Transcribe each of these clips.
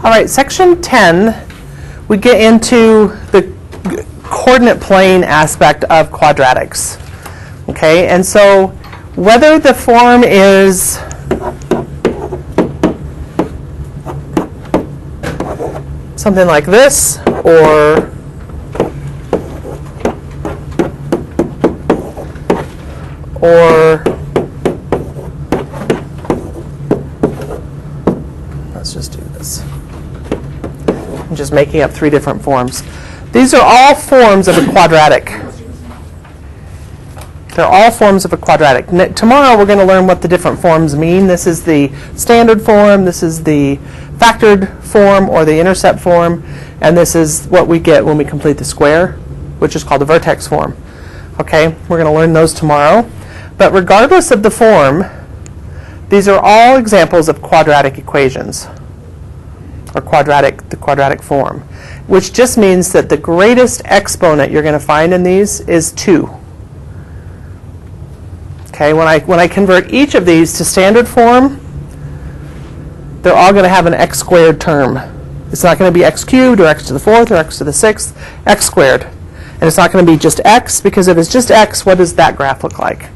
All right, section 10, we get into the coordinate plane aspect of quadratics. Okay, and so whether the form is something like this, or let's just do this. I'm just making up 3 different forms. These are all forms of a quadratic. They're all forms of a quadratic. Tomorrow we're going to learn what the different forms mean. This is the standard form, this is the factored form or the intercept form, and this is what we get when we complete the square, which is called the vertex form. Okay, we're going to learn those tomorrow. But regardless of the form, these are all examples of quadratic equations, or the quadratic form, which just means that the greatest exponent you're going to find in these is 2. Okay, when I convert each of these to standard form, they're all going to have an x squared term. It's not going to be x cubed or x to the 4th or x to the 6th, x squared. And it's not going to be just x, because if it's just x, what does that graph look like?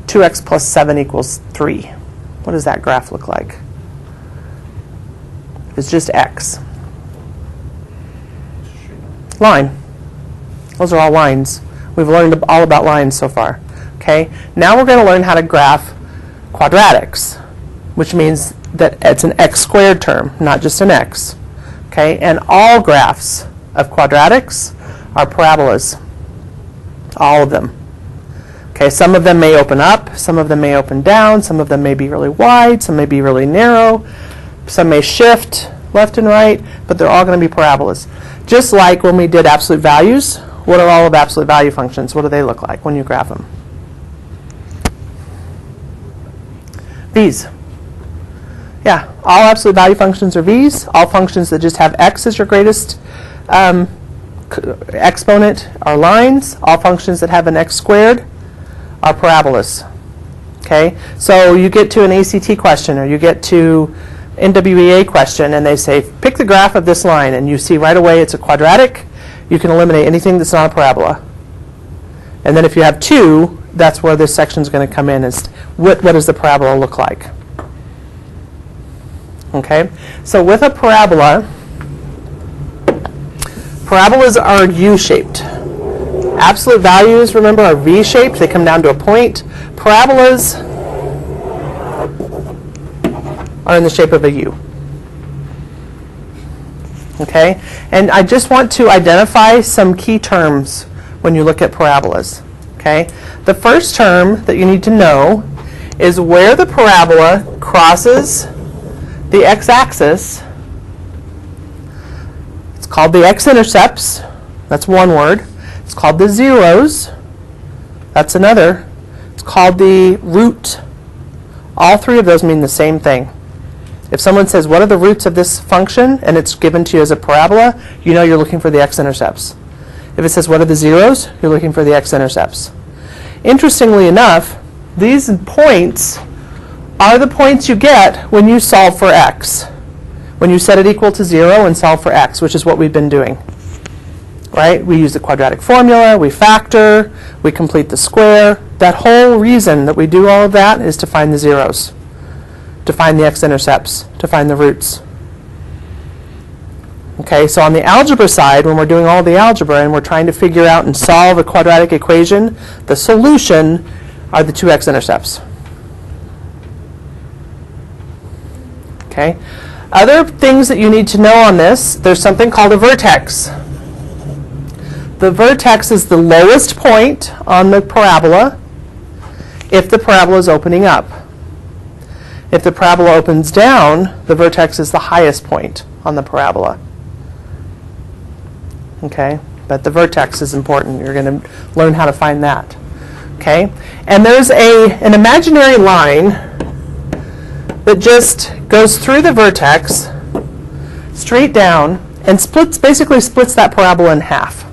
2x plus 7 equals 3. What does that graph look like? It's just x. Line. Those are all lines. We've learned all about lines so far. Okay. Now we're going to learn how to graph quadratics, which means that it's an x squared term, not just an x. Okay. And all graphs of quadratics are parabolas. All of them. Okay. Some of them may open up, some of them may open down, some of them may be really wide, some may be really narrow, some may shift left and right, but they're all going to be parabolas. Just like when we did absolute values, what are all of absolute value functions? What do they look like when you graph them? V's. Yeah, all absolute value functions are V's. All functions that just have x as your greatest exponent are lines. All functions that have an x squared are parabolas. Okay, so you get to an ACT question, or you get to NWEA question, and they say, pick the graph of this line, and you see right away it's a quadratic. You can eliminate anything that's not a parabola. And then if you have 2, that's where this section is going to come in, is what does the parabola look like? Okay, so with a parabola, parabolas are U-shaped. Absolute values, remember, are V-shaped. They come down to a point. Parabolas are in the shape of a U. Okay, and I just want to identify some key terms when you look at parabolas. Okay, the first term that you need to know is where the parabola crosses the x-axis. It's called the x-intercepts. That's one word. It's called the zeros. That's another. It's called the root. All 3 of those mean the same thing. If someone says, what are the roots of this function, and it's given to you as a parabola, you know you're looking for the x-intercepts. If it says, what are the zeros, you're looking for the x-intercepts. Interestingly enough, these points are the points you get when you solve for x. When you set it equal to 0 and solve for x, which is what we've been doing. Right? We use the quadratic formula, we factor, we complete the square. That whole reason that we do all of that is to find the zeros, to find the x-intercepts, to find the roots. Okay, so on the algebra side, when we're doing all the algebra and we're trying to figure out and solve a quadratic equation, the solution are the 2 x-intercepts. Okay. Other things that you need to know on this, there's something called a vertex. The vertex is the lowest point on the parabola if the parabola is opening up. If the parabola opens down, the vertex is the highest point on the parabola. Okay, but the vertex is important. You're going to learn how to find that. Okay, and there's an imaginary line that just goes through the vertex, straight down, and basically splits that parabola in half.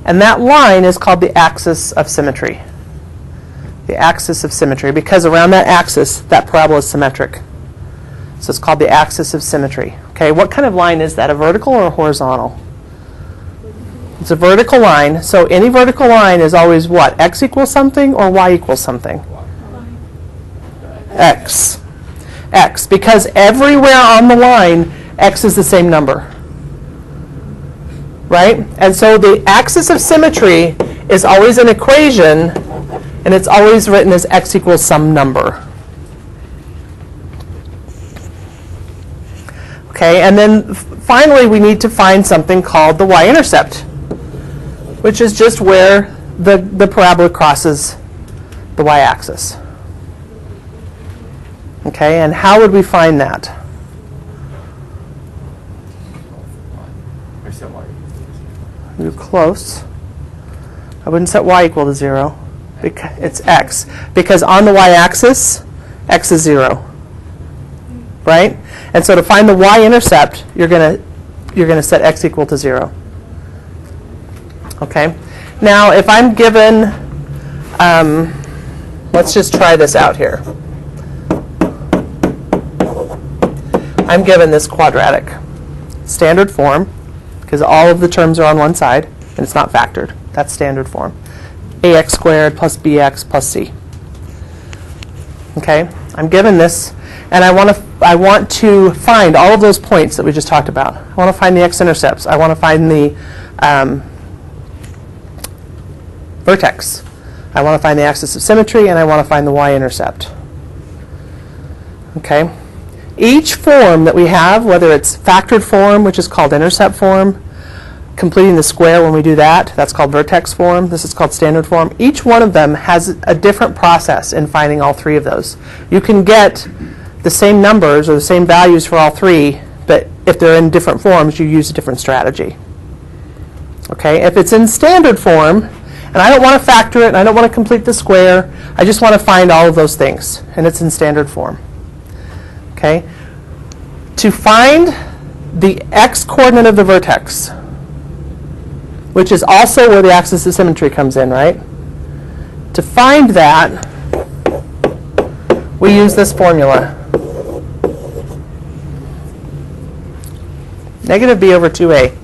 And that line is called the axis of symmetry. The axis of symmetry, because around that axis, that parabola is symmetric. So it's called the axis of symmetry. Okay, what kind of line is that, a vertical or a horizontal? It's a vertical line. So any vertical line is always what? X equals something or Y equals something? X. X. Because everywhere on the line, X is the same number. Right? And so the axis of symmetry is always an equation, and it's always written as X equals some number. Okay, and then finally we need to find something called the y-intercept, which is just where the parabola crosses the y-axis. Okay, and how would we find that? You're close. I wouldn't set y equal to 0. It's x. Because on the y-axis, x is 0. Right? And so to find the y-intercept, you're gonna set x equal to 0. Okay? Now, if I'm given, let's just try this out here. I'm given this quadratic standard form, because all of the terms are on one side, and it's not factored. That's standard form. ax squared plus bx plus c. Okay? I'm given this, and I want to find all of those points that we just talked about. I want to find the x-intercepts. I want to find the vertex. I want to find the axis of symmetry, and I want to find the y-intercept. Okay? Each form that we have, whether it's factored form, which is called intercept form, completing the square when we do that, that's called vertex form, this is called standard form, each one of them has a different process in finding all three of those. You can get the same numbers or the same values for all three, but if they're in different forms, you use a different strategy. Okay, if it's in standard form, and I don't want to factor it, and I don't want to complete the square, I just want to find all of those things, and it's in standard form. Okay, to find the x-coordinate of the vertex, which is also where the axis of symmetry comes in, right? To find that, we use this formula. Negative b over 2a.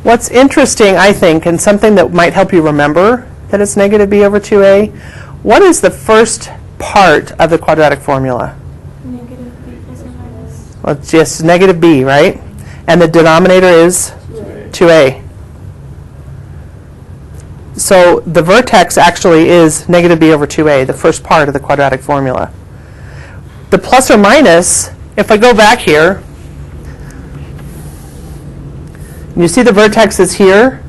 What's interesting, I think, and something that might help you remember that it's negative b over 2a, what is the first part of the quadratic formula? Negative b plus or minus. Well, it's just negative b, right? And the denominator is 2a. So the vertex actually is negative b over 2a, the first part of the quadratic formula. The plus or minus, if I go back here, and you see the vertex is here,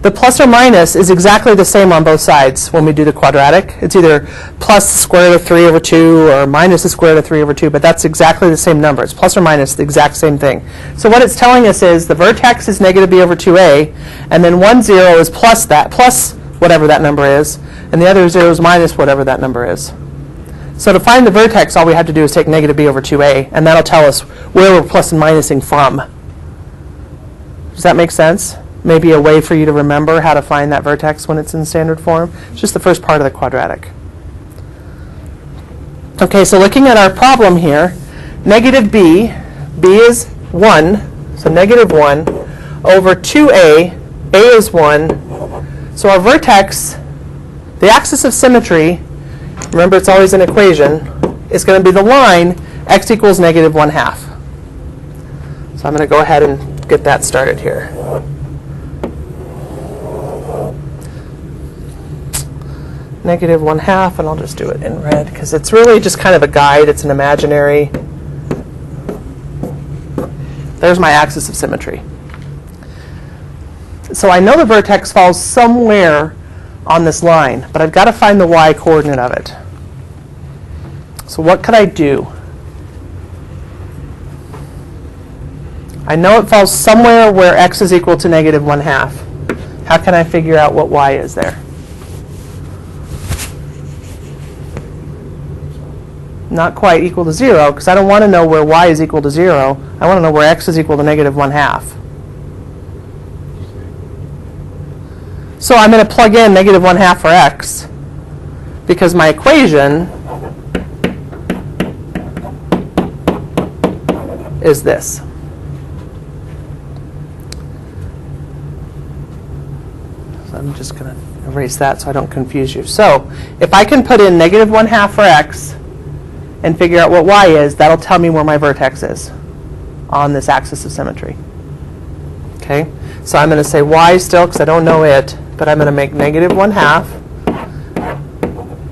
the plus or minus is exactly the same on both sides when we do the quadratic. It's either plus the square root of 3 over 2 or minus the square root of 3 over 2, but that's exactly the same number. It's plus or minus the exact same thing. So what it's telling us is the vertex is negative b over 2a, and then one 0 is plus that, plus whatever that number is, and the other 0 is minus whatever that number is. So to find the vertex, all we have to do is take negative b over 2a, and that'll tell us where we're plus and minusing from. Does that make sense? Maybe a way for you to remember how to find that vertex when it's in standard form. It's just the first part of the quadratic. Okay, so looking at our problem here, negative b is 1, so negative 1, over 2a, a is 1. So our vertex, the axis of symmetry, remember it's always an equation, is going to be the line x equals negative 1/2. So I'm going to go ahead and get that started here. Negative 1/2, and I'll just do it in red because it's really just kind of a guide. It's an imaginary. There's my axis of symmetry. So I know the vertex falls somewhere on this line, but I've got to find the y-coordinate of it. So what could I do? I know it falls somewhere where x is equal to negative 1/2. How can I figure out what y is there? Not quite equal to 0, because I don't want to know where y is equal to 0. I want to know where x is equal to negative 1/2. So I'm going to plug in negative 1/2 for x, because my equation is this. So I'm just going to erase that so I don't confuse you. So if I can put in negative 1/2 for x and figure out what y is, that'll tell me where my vertex is on this axis of symmetry. Okay, so I'm going to say y still because I don't know it, but I'm going to make negative 1/2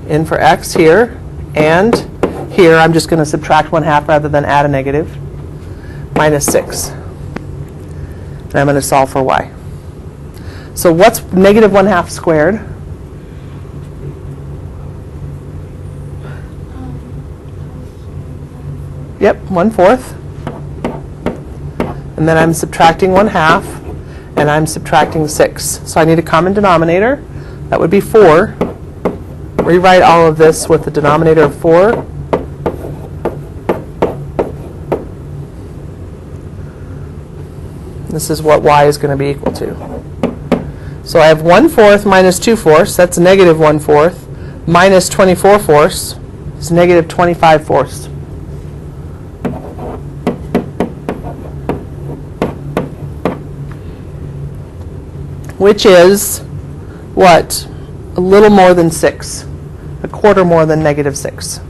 in for x here, and here I'm just going to subtract 1/2 rather than add a negative, minus 6. And I'm going to solve for y. So what's negative 1/2 squared? Yep, 1/4. And then I'm subtracting 1/2, and I'm subtracting 6. So I need a common denominator. That would be 4. Rewrite all of this with the denominator of 4. This is what y is going to be equal to. So I have 1/4 minus 2/4, that's negative 1/4, minus 24/4 is negative 25/4. Which is what? A little more than 6. A quarter more than negative 6.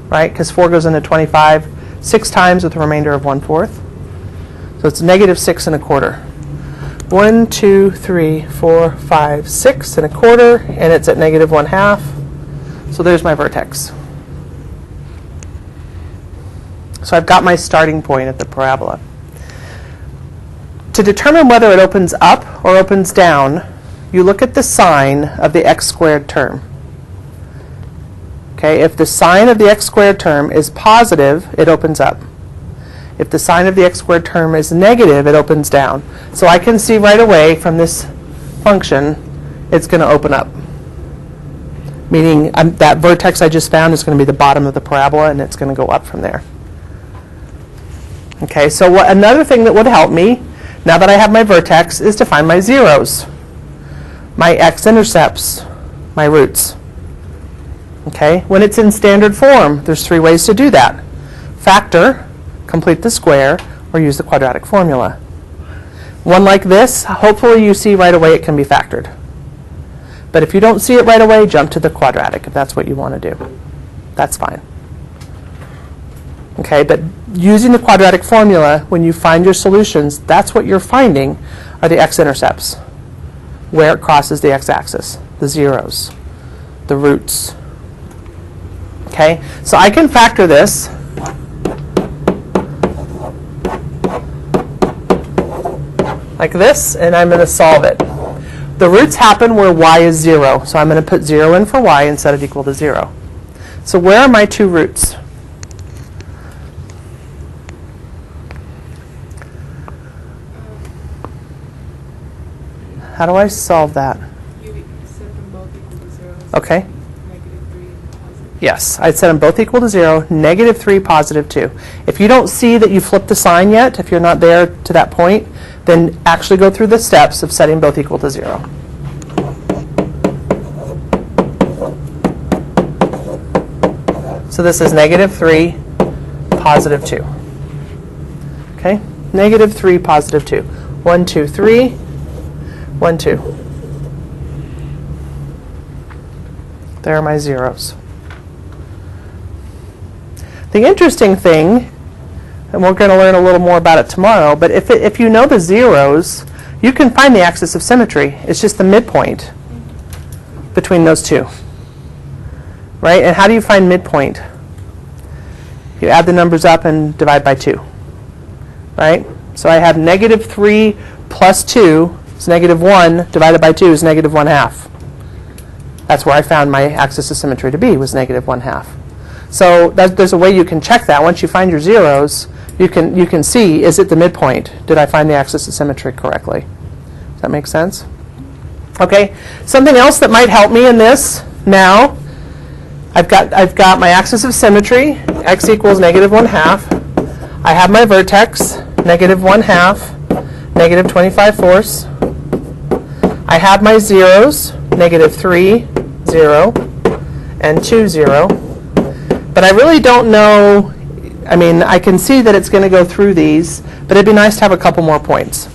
Right? Because 4 goes into 25 6 times with a remainder of 1/4. So it's negative 6 1/4. 1, 2, 3, 4, 5, 6 1/4, and it's at negative 1/2. So there's my vertex. So I've got my starting point at the parabola. To determine whether it opens up or opens down, you look at the sign of the x squared term. Okay, if the sign of the x squared term is positive, it opens up. If the sign of the x squared term is negative, it opens down. So I can see right away from this function, it's going to open up. Meaning that vertex I just found is going to be the bottom of the parabola, and it's going to go up from there. Okay, so another thing that would help me, now that I have my vertex, is to find my zeros, my x-intercepts, my roots. Okay, when it's in standard form, there's 3 ways to do that. Factor, complete the square, or use the quadratic formula. One like this, hopefully you see right away it can be factored. But if you don't see it right away, jump to the quadratic if that's what you want to do. That's fine. Okay, but using the quadratic formula, when you find your solutions, that's what you're finding are the x-intercepts, where it crosses the x-axis, the zeros, the roots. Okay, so I can factor this. Like this, and I'm going to solve it. The roots happen where y is 0, so I'm going to put 0 in for y and set it equal to 0. So where are my 2 roots? How do I solve that? You set them both equal to 0. Okay. Negative 3 positive. Yes, I'd set them both equal to 0, negative 3, positive 2. If you don't see that you flipped the sign yet, if you're not there to that point, then actually go through the steps of setting both equal to 0. So this is negative 3, positive 2. Okay, negative 3, positive 2. 1, 2, 3, 1, 2. There are my zeros. The interesting thing, and we're going to learn a little more about it tomorrow, but if you know the zeros, you can find the axis of symmetry. It's just the midpoint between those two. Right? And how do you find midpoint? You add the numbers up and divide by 2. Right? So I have negative 3 plus 2 is negative 1 divided by 2 is negative 1/2. That's where I found my axis of symmetry to be, was negative 1/2. So there's a way you can check that. Once you find your zeros, you can see, is it the midpoint? Did I find the axis of symmetry correctly? Does that make sense? Okay. Something else that might help me in this now, I've got my axis of symmetry, x equals negative 1/2. I have my vertex, negative 1/2, negative 25/4. I have my zeros, negative 3, 0, and 2, 0. But I really don't know I mean, I can see that it's going to go through these, but it'd be nice to have a couple more points.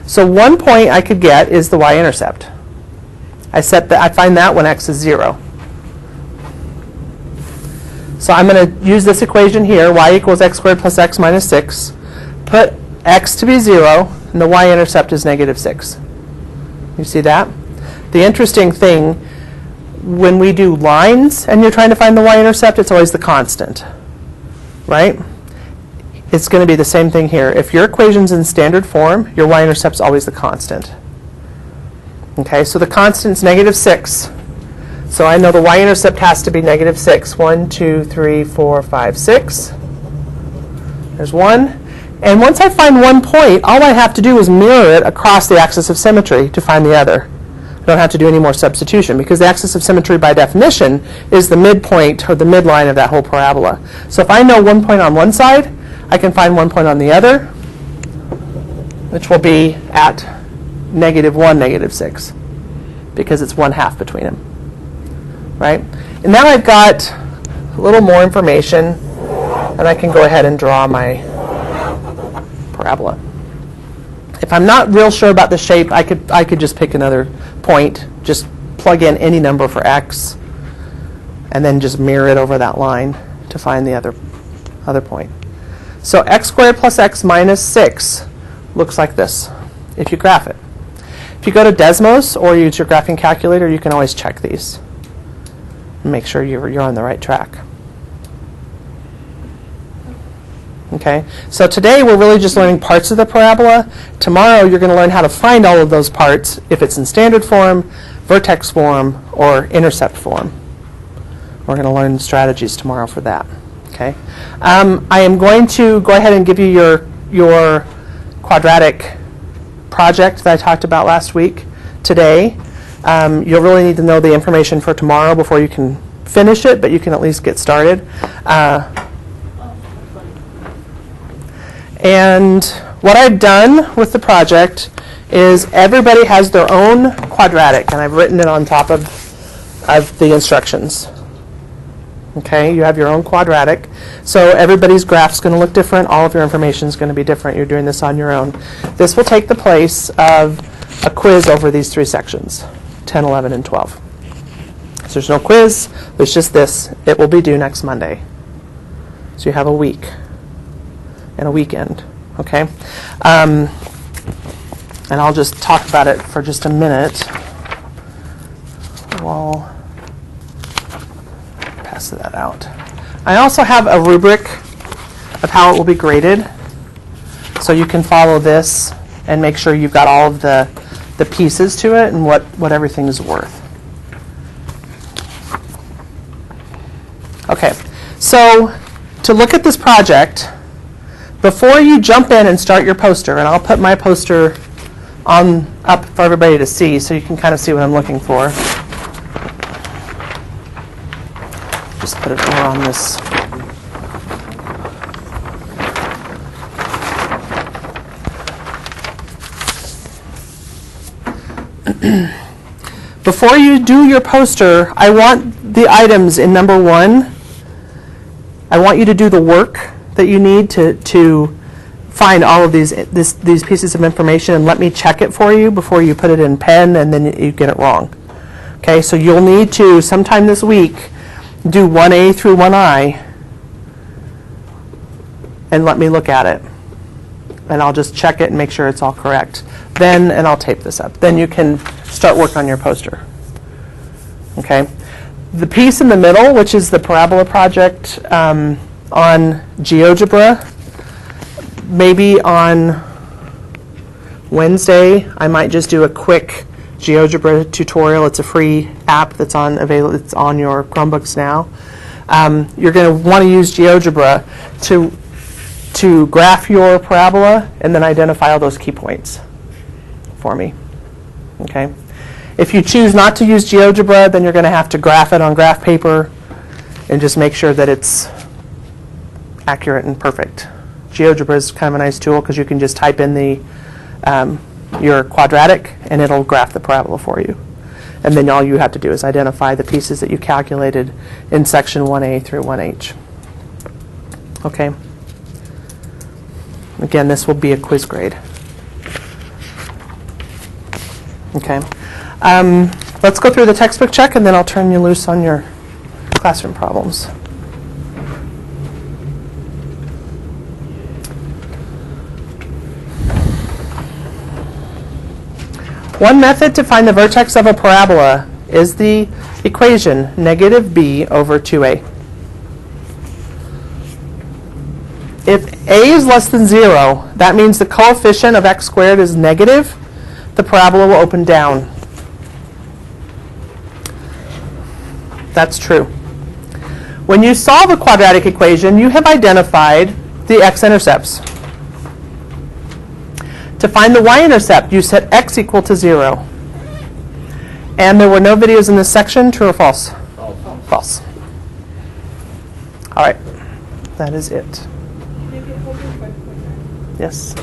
So one point I could get is the y-intercept. I find that when x is 0. So I'm going to use this equation here, y equals x squared plus x minus 6. Put x to be 0, and the y-intercept is negative 6. You see that? The interesting thing, when we do lines and you're trying to find the y-intercept, it's always the constant, right? It's going to be the same thing here. If your equation's in standard form, your y-intercept's always the constant. Okay, so the constant's negative 6. So I know the y-intercept has to be negative 6. 1, 2, 3, 4, 5, 6. There's 1. And once I find one point, all I have to do is mirror it across the axis of symmetry to find the other. I don't have to do any more substitution, because the axis of symmetry, by definition, is the midpoint or the midline of that whole parabola. So if I know one point on one side, I can find one point on the other, which will be at negative 1, negative 6, because it's 1/2 between them. Right? And now I've got a little more information, and I can go ahead and draw my parabola. If I'm not real sure about the shape, I could just pick another point, just plug in any number for x, and then just mirror it over that line to find the other point. So x squared plus x minus 6 looks like this if you graph it. If you go to Desmos or use your graphing calculator, you can always check these and make sure you're on the right track. Okay, so today we're really just learning parts of the parabola. Tomorrow you're going to learn how to find all of those parts, if it's in standard form, vertex form, or intercept form. We're going to learn strategies tomorrow for that. Okay, I am going to go ahead and give you your quadratic project that I talked about last week today. You'll really need to know the information for tomorrow before you can finish it, but you can at least get started. And what I've done with the project is everybody has their own quadratic, and I've written it on top of the instructions. Okay, you have your own quadratic. So everybody's graph's going to look different. All of your information is going to be different. You're doing this on your own. This will take the place of a quiz over these 3 sections, 10, 11, and 12. So there's no quiz. There's just this. It will be due next Monday. So you have a week and a weekend. Okay? And I'll just talk about it for just a minute. We'll pass that out. I also have a rubric of how it will be graded, so you can follow this and make sure you've got all of the pieces to it and what everything is worth. Okay, so to look at this project, before you jump in and start your poster, and I'll put my poster up for everybody to see so you can kind of see what I'm looking for. Just put it over on this. Before you do your poster, I want the items in number 1. I want you to do the work that you need to find all of these pieces of information, and let me check it for you before you put it in pen and then you get it wrong. Okay, so you'll need to, sometime this week, do 1A through 1I and let me look at it. And I'll just check it and make sure it's all correct. And I'll tape this up. Then you can start work on your poster. Okay? The piece in the middle, which is the parabola project on GeoGebra, maybe on Wednesday I might just do a quick GeoGebra tutorial. It's a free app that's available. It's on your Chromebooks now. You're going to want to use GeoGebra to graph your parabola and then identify all those key points for me. Okay. If you choose not to use GeoGebra, then you're going to have to graph it on graph paper and just make sure that it's accurate and perfect. GeoGebra is kind of a nice tool because you can just type in your quadratic and it'll graph the parabola for you. And then all you have to do is identify the pieces that you calculated in section 1A through 1H. Okay. Again, this will be a quiz grade. Okay. Let's go through the textbook check, and then I'll turn you loose on your classroom problems. One method to find the vertex of a parabola is the equation negative b over 2a. If a is less than 0, that means the coefficient of x squared is negative. The parabola will open down. That's true. When you solve a quadratic equation, you have identified the x-intercepts. To find the y-intercept, you set x equal to 0. And there were no videos in this section, true or false? False. False. All right, that is it. Maybe hold your 5.9. Yes.